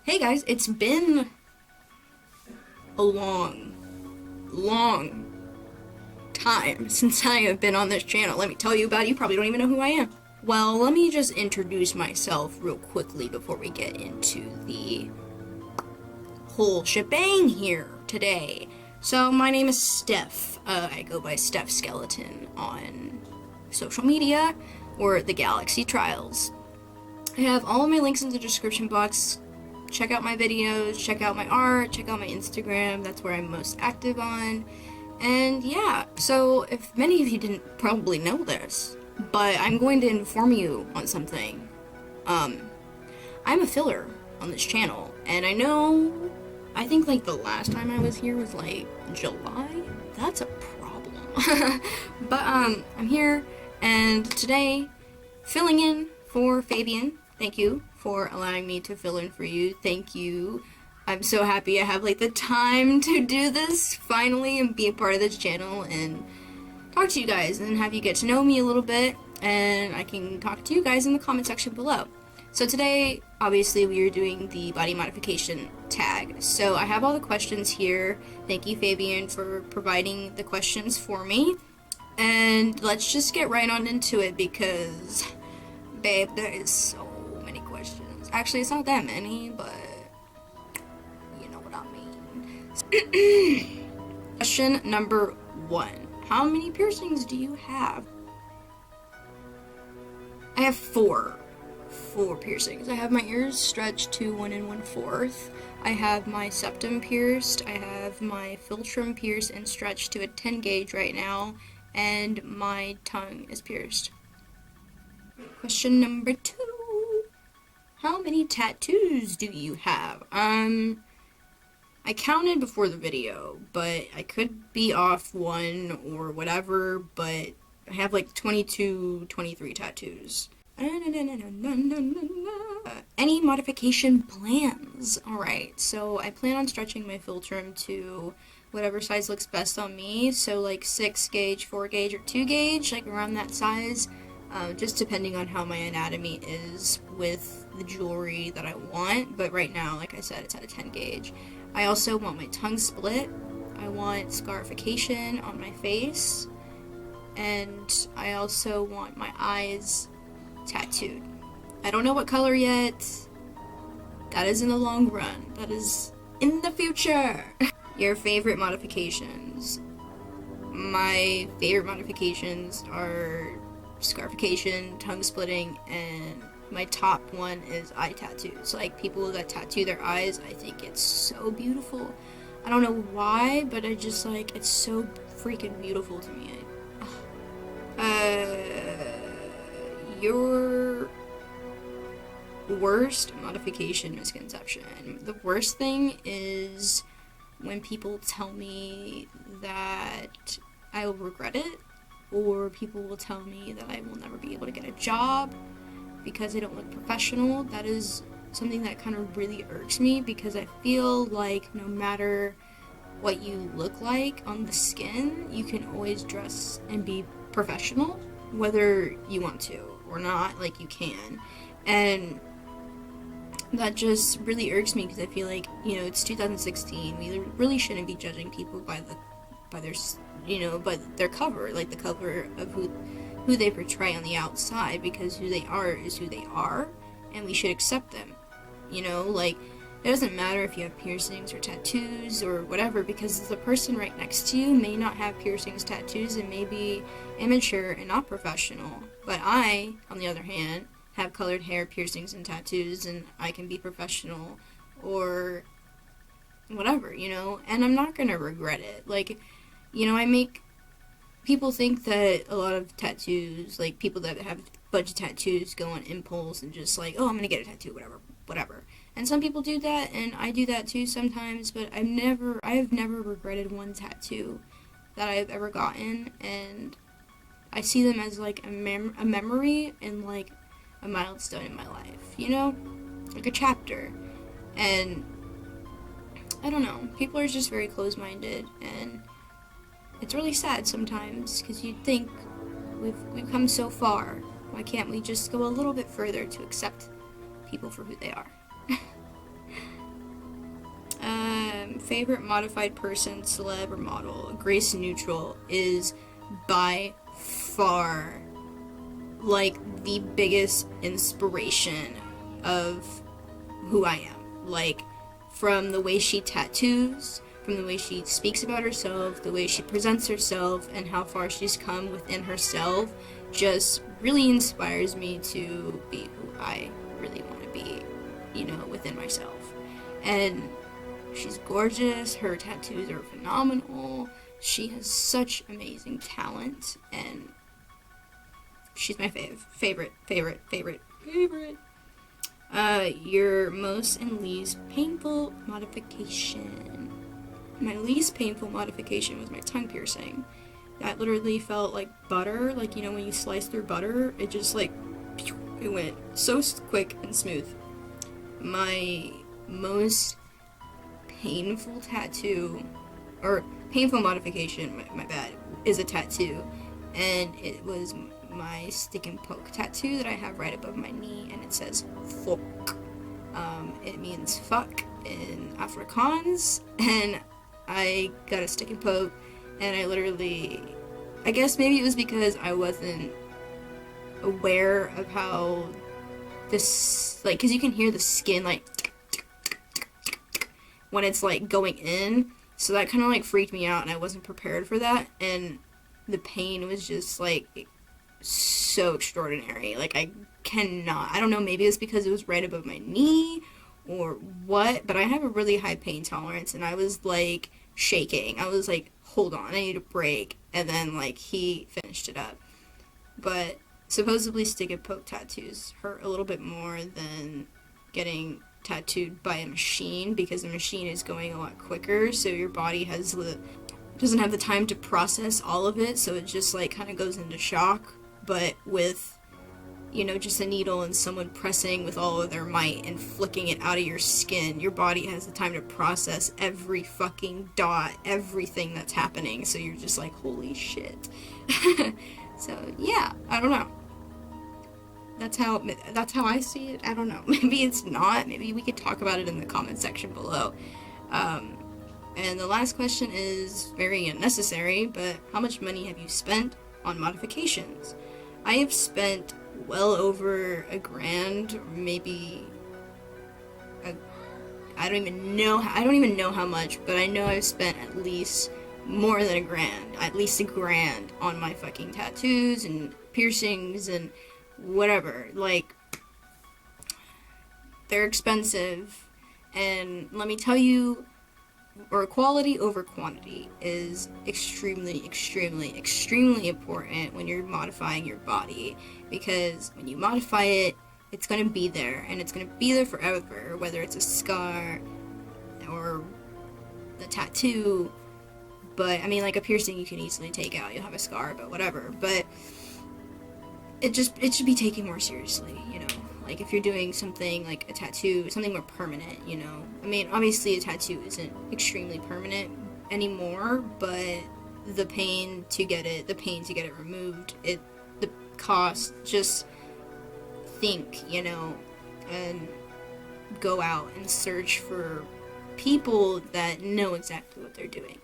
Hey guys, it's been a long time since I have been on this channel. Let me tell you about it. You probably don't even know who I am. Well, let me just introduce myself real quickly before we get into the whole shebang here today. So, my name is Steph. I go by Steph Skeleton on social media or the Galaxy Trials. I have all of my links in the description box. Check out my videos, check out my art, check out my Instagram. That's where I'm most active on. And yeah, so if many of you didn't probably know this, but I'm going to inform you on something. I'm a filler on this channel, and I think like the last time I was here was like July. That's a problem. But I'm here, and today, filling in for Fabian. Thank you for allowing me to fill in for you. Thank you. I'm so happy I have like the time to do this finally and be a part of this channel and talk to you guys and have you get to know me a little bit, and I can talk to you guys in the comment section below. So today, obviously, we are doing the body modification tag. So I have all the questions here. Thank you, Fabian, for providing the questions for me. And let's just get right on into it because, babe, there is so many questions. Actually, it's not that many, but you know what I mean. Question number 1. How many piercings do you have? I have 4 piercings. I have my ears stretched to 1 1/4. I have my septum pierced. I have my philtrum pierced and stretched to a 10 gauge right now, and my tongue is pierced. Question number 2. How many tattoos do you have? I counted before the video, but I could be off one or whatever, but I have like 22, 23 tattoos. Any modification plans? Alright, so I plan on stretching my philtrum to whatever size looks best on me, so like 6 gauge, 4 gauge, or 2 gauge, like around that size, just depending on how my anatomy is with the jewelry that I want, but right now, like I said, it's at a 10 gauge. I also want my tongue split, I want scarification on my face, and I also want my eyes tattooed. I don't know what color yet. That is in the long run. That is in the future. Your favorite modifications? My favorite modifications are scarification, tongue splitting, and my top one is eye tattoos. Like, people that tattoo their eyes, I think it's so beautiful. I don't know why, but I just like, it's so freaking beautiful to me. Your worst modification misconception. The worst thing is when people tell me that I will regret it, or people will tell me that I will never be able to get a job because I don't look professional. That is something that kind of really irks me, because I feel like no matter what you look like on the skin, you can always dress and be professional, whether you want to or not. Like, you can, and that just really irks me because I feel like, you know, it's 2016. We really shouldn't be judging people by their, you know, by their cover, like the cover of who they portray on the outside, because who they are is who they are, and we should accept them. You know, like, it doesn't matter if you have piercings or tattoos or whatever, because the person right next to you may not have piercings, tattoos, and may be immature and not professional. But I, on the other hand, have colored hair, piercings, and tattoos, and I can be professional or whatever, you know, and I'm not gonna regret it. Like, you know, people think that a lot of tattoos, like people that have a bunch of tattoos, go on impulse and just like, oh, I'm gonna get a tattoo, whatever. And some people do that, and I do that too sometimes, but I have never regretted one tattoo that I've ever gotten, and I see them as like a memory and like a milestone in my life, you know, like a chapter. And I don't know, people are just very close-minded, and it's really sad sometimes, because you'd think we've come so far, why can't we just go a little bit further to accept people for who they are? favorite modified person, celeb, or model, Grace Neutral is by far like the biggest inspiration of who I am. Like, from the way she tattoos, from the way she speaks about herself, the way she presents herself, and how far she's come within herself, just really inspires me to be who I really want to be, you know, within myself. And she's gorgeous, her tattoos are phenomenal, she has such amazing talent, and she's my favorite. Your most and least painful modification. My least painful modification was my tongue piercing. That literally felt like butter, like, you know, when you slice through butter, it just like, it went so quick and smooth. My most painful tattoo, or painful modification, my bad, is a tattoo, and it was my stick and poke tattoo that I have right above my knee, and it says fuck. It means fuck in Afrikaans, and I got a stick and poke, and I guess maybe it was because I wasn't aware of how this, like, because you can hear the skin, like, when it's, like, going in, so that kind of, like, freaked me out, and I wasn't prepared for that, and the pain was just, like, so extraordinary. Like, I don't know, maybe it's because it was right above my knee, or what, but I have a really high pain tolerance, and I was, like, shaking. I was like, hold on, I need a break, and then, like, he finished it up. But supposedly stick and poke tattoos hurt a little bit more than getting tattooed by a machine, because the machine is going a lot quicker, so your body doesn't have the time to process all of it, so it just, like, kind of goes into shock. But with, you know, just a needle and someone pressing with all of their might and flicking it out of your skin, your body has the time to process every fucking dot, everything that's happening, so you're just like, holy shit. So, yeah, I don't know. That's how I see it. I don't know. Maybe it's not. Maybe we could talk about it in the comment section below. And the last question is very unnecessary, but how much money have you spent on modifications? I have spent well over $1,000, or maybe I don't even know how much, but I know I've spent at least more than $1,000, at least $1,000 on my fucking tattoos and piercings and whatever. Like, they're expensive, and let me tell you, or quality over quantity is extremely, extremely, extremely important when you're modifying your body, because when you modify it, it's going to be there, and it's going to be there forever, whether it's a scar or a tattoo. But, I mean, like, a piercing you can easily take out, you'll have a scar, but whatever. But it should be taken more seriously, you know. Like, if you're doing something like a tattoo, something more permanent, you know. I mean, obviously a tattoo isn't extremely permanent anymore, but the pain to get it removed, the cost, just think, you know, and go out and search for people that know exactly what they're doing.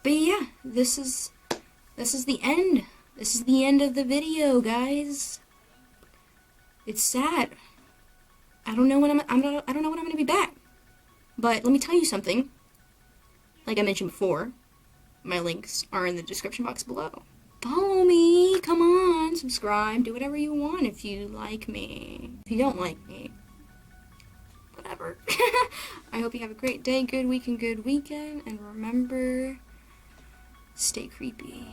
But yeah, this is the end. This is the end of the video, guys. It's sad. I don't know when I'm gonna be back. But let me tell you something. Like I mentioned before, my links are in the description box below. Follow me, come on, subscribe, do whatever you want if you like me. If you don't like me, whatever. I hope you have a great day, good week, and good weekend, and remember, stay creepy.